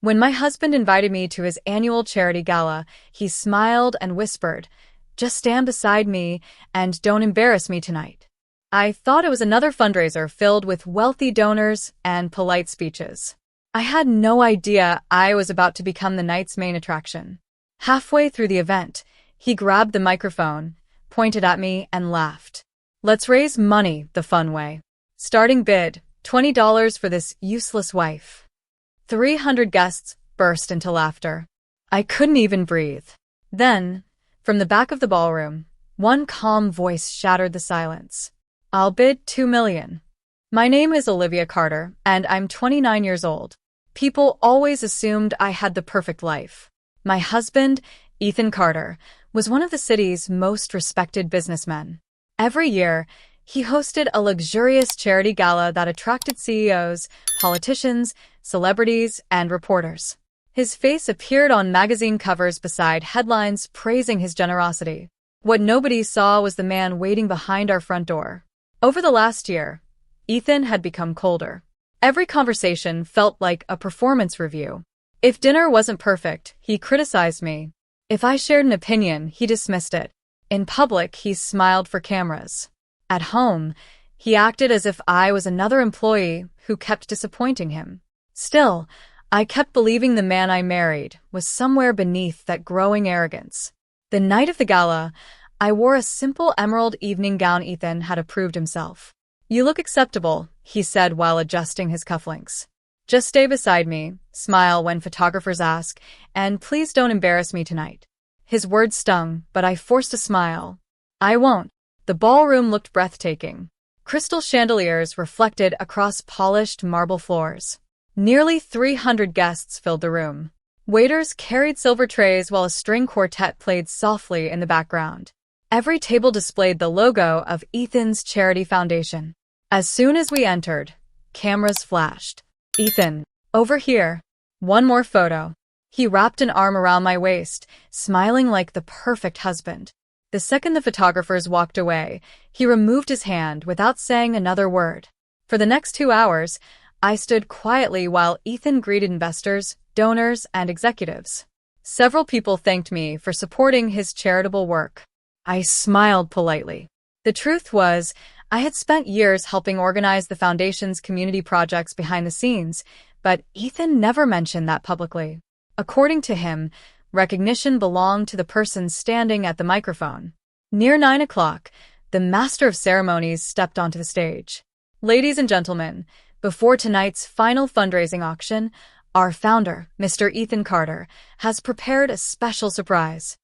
When my husband invited me to his annual charity gala, he smiled and whispered, "Just stand beside me and don't embarrass me tonight." I thought it was another fundraiser filled with wealthy donors and polite speeches. I had no idea I was about to become the night's main attraction. Halfway through the event, he grabbed the microphone, pointed at me, and laughed. "Let's raise money the fun way. Starting bid, $20 for this useless wife." 300 guests burst into laughter. I couldn't even breathe. Then, from the back of the ballroom, one calm voice shattered the silence. "I'll bid $2 million. My name is Olivia Carter, and I'm 29 years old. People always assumed I had the perfect life. My husband, Ethan Carter, was one of the city's most respected businessmen. Every year, he hosted a luxurious charity gala that attracted CEOs, politicians, celebrities, and reporters. His face appeared on magazine covers beside headlines praising his generosity. What nobody saw was the man waiting behind our front door. Over the last year, Ethan had become colder. Every conversation felt like a performance review. If dinner wasn't perfect, he criticized me. If I shared an opinion, he dismissed it. In public, he smiled for cameras. At home, he acted as if I was another employee who kept disappointing him. Still, I kept believing the man I married was somewhere beneath that growing arrogance. The night of the gala, I wore a simple emerald evening gown Ethan had approved himself. "You look acceptable," he said while adjusting his cufflinks. "Just stay beside me, smile when photographers ask, and please don't embarrass me tonight." His words stung, but I forced a smile. "I won't." The ballroom looked breathtaking. Crystal chandeliers reflected across polished marble floors. Nearly 300 guests filled the room. Waiters carried silver trays while a string quartet played softly in the background. Every table displayed the logo of Ethan's charity foundation. As soon as we entered, cameras flashed. "Ethan, over here. One more photo." He wrapped an arm around my waist, smiling like the perfect husband. The second the photographers walked away, he removed his hand without saying another word. For the next 2 hours, I stood quietly while Ethan greeted investors, donors, and executives. Several people thanked me for supporting his charitable work. I smiled politely. The truth was, I had spent years helping organize the foundation's community projects behind the scenes, but Ethan never mentioned that publicly. According to him, recognition belonged to the person standing at the microphone. Near 9 o'clock, the master of ceremonies stepped onto the stage. "Ladies and gentlemen, before tonight's final fundraising auction, our founder, Mr. Ethan Carter, has prepared a special surprise."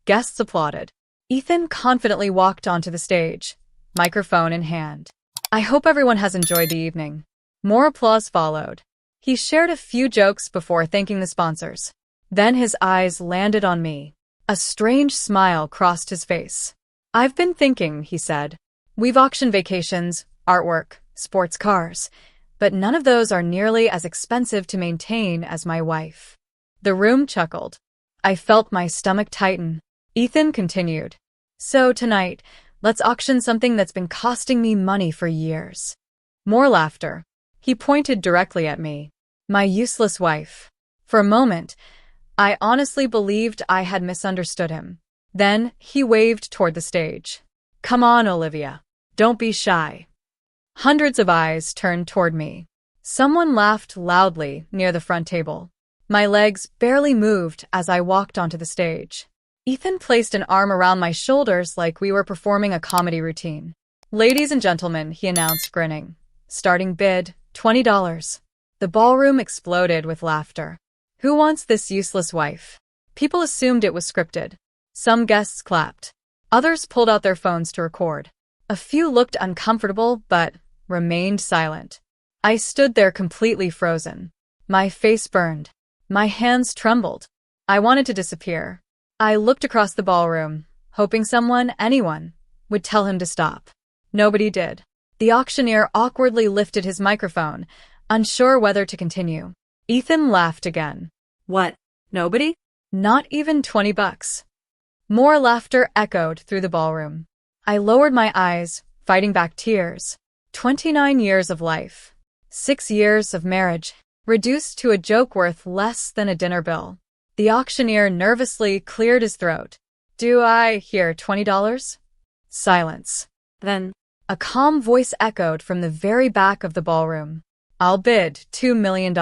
Guests applauded. Ethan confidently walked onto the stage, microphone in hand. "I hope everyone has enjoyed the evening." More applause followed. He shared a few jokes before thanking the sponsors. Then his eyes landed on me. A strange smile crossed his face. "I've been thinking," he said. "We've auctioned vacations, artwork, sports cars, but none of those are nearly as expensive to maintain as my wife." The room chuckled. I felt my stomach tighten. Ethan continued, "So tonight, let's auction something that's been costing me money for years." More laughter. He pointed directly at me. My useless wife. For a moment, I honestly believed I had misunderstood him. Then he waved toward the stage. "Come on, Olivia. Don't be shy." Hundreds of eyes turned toward me. Someone laughed loudly near the front table. My legs barely moved as I walked onto the stage. Ethan placed an arm around my shoulders like we were performing a comedy routine. "Ladies and gentlemen," he announced, grinning. "Starting bid, $20. The ballroom exploded with laughter. "Who wants this useless wife?" People assumed it was scripted. Some guests clapped. Others pulled out their phones to record. A few looked uncomfortable but remained silent. I stood there completely frozen. My face burned. My hands trembled. I wanted to disappear. I looked across the ballroom, hoping someone, anyone, would tell him to stop. Nobody did. The auctioneer awkwardly lifted his microphone, unsure whether to continue. Ethan laughed again. "What? Nobody?" "Not even $20. More laughter echoed through the ballroom. I lowered my eyes, fighting back tears. 29 years of life. 6 years of marriage. reduced to a joke worth less than a dinner bill. The auctioneer nervously cleared his throat. "Do I hear $20? Silence. Then, a calm voice echoed from the very back of the ballroom. "I'll bid $2 million.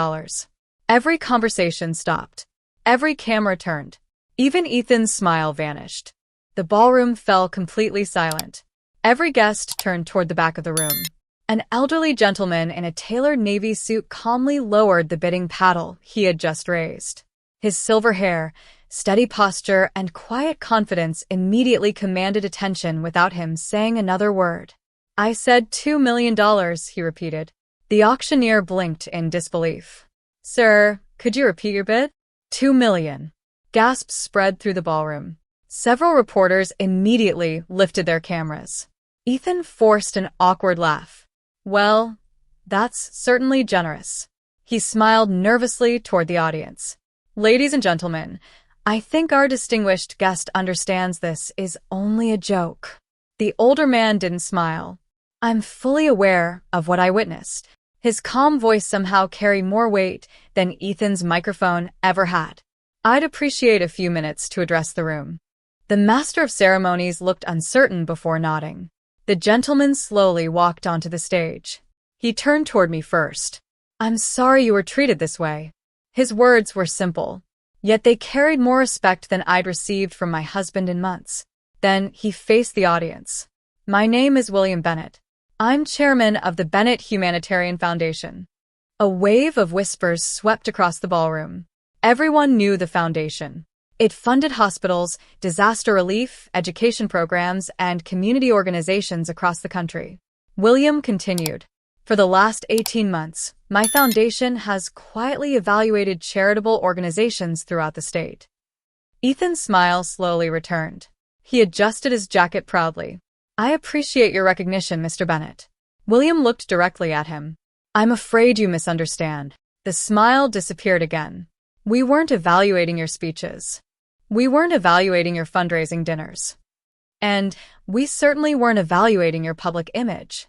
Every conversation stopped. Every camera turned. Even Ethan's smile vanished. The ballroom fell completely silent. Every guest turned toward the back of the room. An elderly gentleman in a tailored navy suit calmly lowered the bidding paddle he had just raised. His silver hair, steady posture, and quiet confidence immediately commanded attention without him saying another word. "I said $2 million, he repeated. The auctioneer blinked in disbelief. "Sir, could you repeat your bid?" $2 million. Gasps spread through the ballroom. Several reporters immediately lifted their cameras. Ethan forced an awkward laugh. "Well, that's certainly generous." He smiled nervously toward the audience. "Ladies and gentlemen, I think our distinguished guest understands this is only a joke." The older man didn't smile. "I'm fully aware of what I witnessed." His calm voice somehow carried more weight than Ethan's microphone ever had. "I'd appreciate a few minutes to address the room." The master of ceremonies looked uncertain before nodding. The gentleman slowly walked onto the stage. He turned toward me first. "I'm sorry you were treated this way." His words were simple, yet they carried more respect than I'd received from my husband in months. Then he faced the audience. "My name is William Bennett. I'm chairman of the Bennett Humanitarian Foundation." A wave of whispers swept across the ballroom. Everyone knew the foundation. It funded hospitals, disaster relief, education programs, and community organizations across the country. William continued. "For the last 18 months, my foundation has quietly evaluated charitable organizations throughout the state." Ethan's smile slowly returned. He adjusted his jacket proudly. "I appreciate your recognition, Mr. Bennett." William looked directly at him. "I'm afraid you misunderstand." The smile disappeared again. "We weren't evaluating your speeches. We weren't evaluating your fundraising dinners. And we certainly weren't evaluating your public image."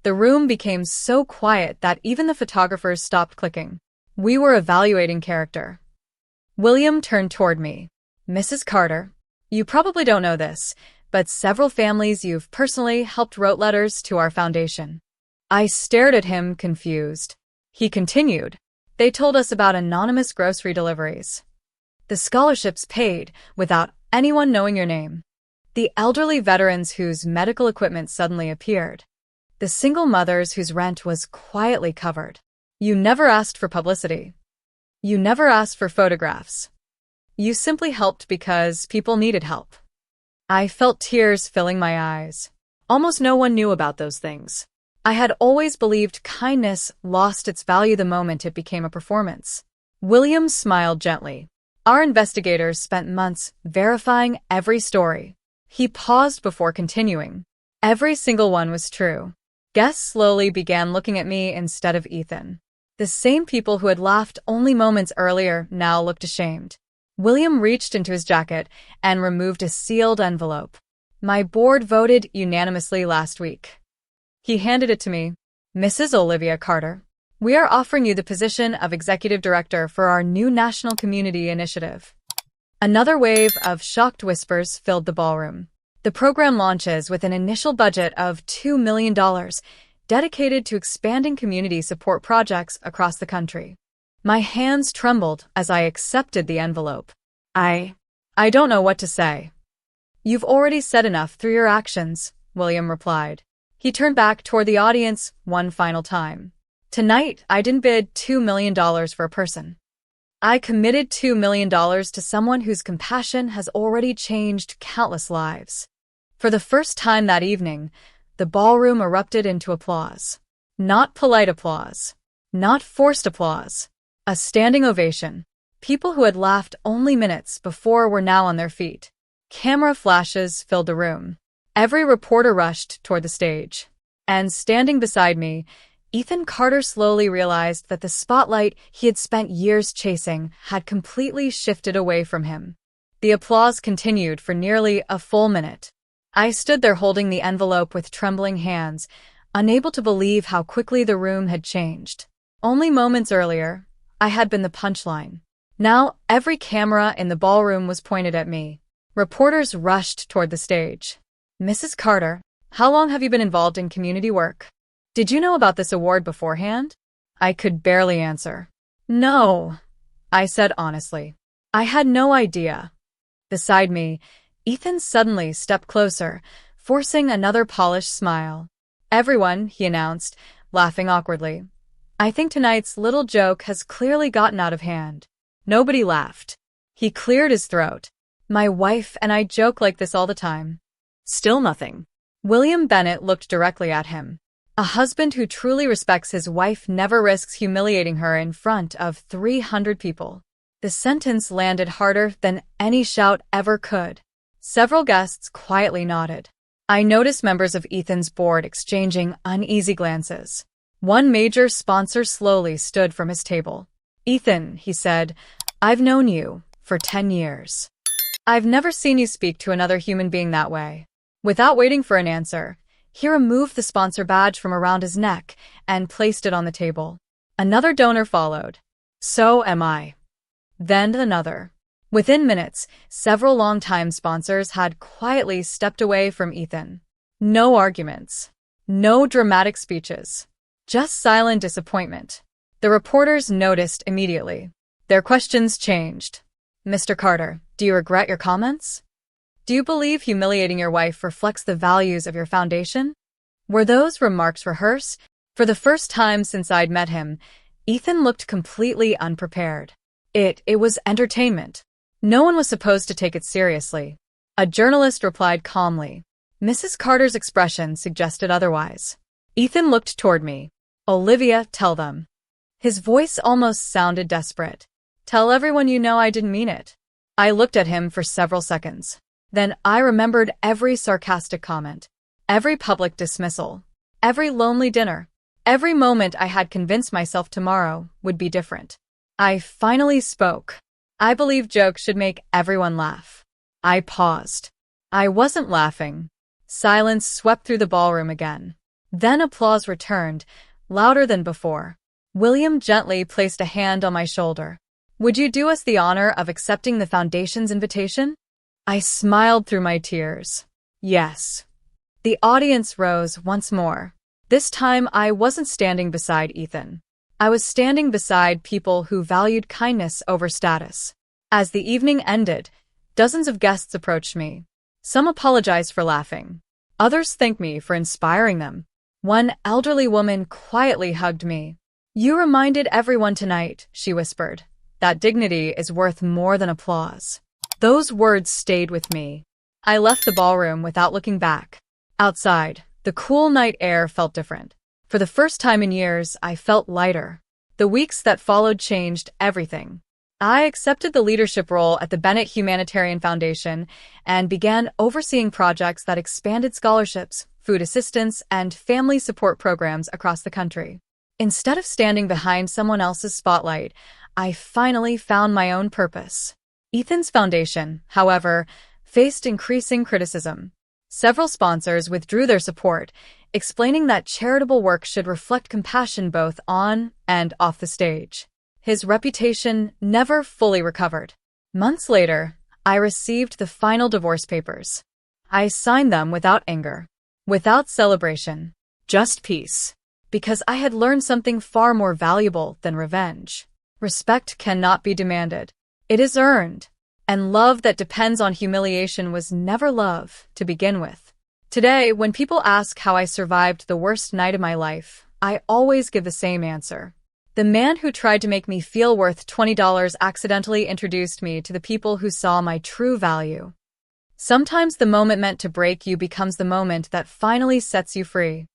The room became so quiet that even the photographers stopped clicking. "We were evaluating character." William turned toward me. "Mrs. Carter, you probably don't know this, but several families you've personally helped wrote letters to our foundation." I stared at him, confused. He continued. "They told us about anonymous grocery deliveries. The scholarships paid without anyone knowing your name. The elderly veterans whose medical equipment suddenly appeared. The single mothers whose rent was quietly covered. You never asked for publicity. You never asked for photographs. You simply helped because people needed help." I felt tears filling my eyes. Almost no one knew about those things. I had always believed kindness lost its value the moment it became a performance. William smiled gently. "Our investigators spent months verifying every story." He paused before continuing. "Every single one was true." Guests slowly began looking at me instead of Ethan. The same people who had laughed only moments earlier now looked ashamed. William reached into his jacket and removed a sealed envelope. "My board voted unanimously last week." He handed it to me. "Mrs. Olivia Carter, we are offering you the position of executive director for our new national community initiative." Another wave of shocked whispers filled the ballroom. The program launches with an initial budget of $2 million dedicated to expanding community support projects across the country. My hands trembled as I accepted the envelope. I don't know what to say." "You've already said enough through your actions," William replied. He turned back toward the audience one final time. "Tonight, I didn't bid $2 million for a person. I committed $2 million to someone whose compassion has already changed countless lives." For the first time that evening, the ballroom erupted into applause. Not polite applause. Not forced applause. A standing ovation. People who had laughed only minutes before were now on their feet. Camera flashes filled the room. Every reporter rushed toward the stage. And standing beside me, Ethan Carter slowly realized that the spotlight he had spent years chasing had completely shifted away from him. The applause continued for nearly a full minute. I stood there holding the envelope with trembling hands, unable to believe how quickly the room had changed. Only moments earlier, I had been the punchline. Now every camera in the ballroom was pointed at me. Reporters rushed toward the stage. Mrs. Carter, how long have you been involved in community work? Did you know about this award beforehand? I could barely answer. No, I said honestly. I had no idea. Beside me, Ethan suddenly stepped closer, forcing another polished smile. Everyone, he announced, laughing awkwardly. I think tonight's little joke has clearly gotten out of hand. Nobody laughed. He cleared his throat. My wife and I joke like this all the time. Still nothing. William Bennett looked directly at him. A husband who truly respects his wife never risks humiliating her in front of 300 people. The sentence landed harder than any shout ever could. Several guests quietly nodded. I noticed members of Ethan's board exchanging uneasy glances. One major sponsor slowly stood from his table. Ethan, he said, I've known you for 10 years. I've never seen you speak to another human being that way. Without waiting for an answer, he removed the sponsor badge from around his neck and placed it on the table. Another donor followed. So am I. Then another. Within minutes, several longtime sponsors had quietly stepped away from Ethan. No arguments. No dramatic speeches. Just silent disappointment. The reporters noticed immediately. Their questions changed. Mr. Carter, do you regret your comments? Do you believe humiliating your wife reflects the values of your foundation? Were those remarks rehearsed? For the first time since I'd met him, Ethan looked completely unprepared. It was entertainment. No one was supposed to take it seriously. A journalist replied calmly. Mrs. Carter's expression suggested otherwise. Ethan looked toward me. Olivia, tell them. His voice almost sounded desperate. Tell everyone you know I didn't mean it. I looked at him for several seconds. Then I remembered every sarcastic comment, every public dismissal, every lonely dinner, every moment I had convinced myself tomorrow would be different. I finally spoke. I believe jokes should make everyone laugh. I paused. I wasn't laughing. Silence swept through the ballroom again. Then applause returned, louder than before. William gently placed a hand on my shoulder. Would you do us the honor of accepting the foundation's invitation? I smiled through my tears. Yes. The audience rose once more. This time I wasn't standing beside Ethan. I was standing beside people who valued kindness over status. As the evening ended, dozens of guests approached me. Some apologized for laughing. Others thanked me for inspiring them. One elderly woman quietly hugged me. You reminded everyone tonight, she whispered, that dignity is worth more than applause. Those words stayed with me. I left the ballroom without looking back. Outside, the cool night air felt different. For the first time in years, I felt lighter. The weeks that followed changed everything. I accepted the leadership role at the Bennett Humanitarian Foundation and began overseeing projects that expanded scholarships, food assistance, and family support programs across the country. Instead of standing behind someone else's spotlight, I finally found my own purpose. Ethan's foundation, however, faced increasing criticism. Several sponsors withdrew their support, explaining that charitable work should reflect compassion both on and off the stage. His reputation never fully recovered. Months later, I received the final divorce papers. I signed them without anger, without celebration, just peace, because I had learned something far more valuable than revenge. Respect cannot be demanded. It is earned, and love that depends on humiliation was never love to begin with. Today, when people ask how I survived the worst night of my life, I always give the same answer. The man who tried to make me feel worth $20 accidentally introduced me to the people who saw my true value. Sometimes the moment meant to break you becomes the moment that finally sets you free.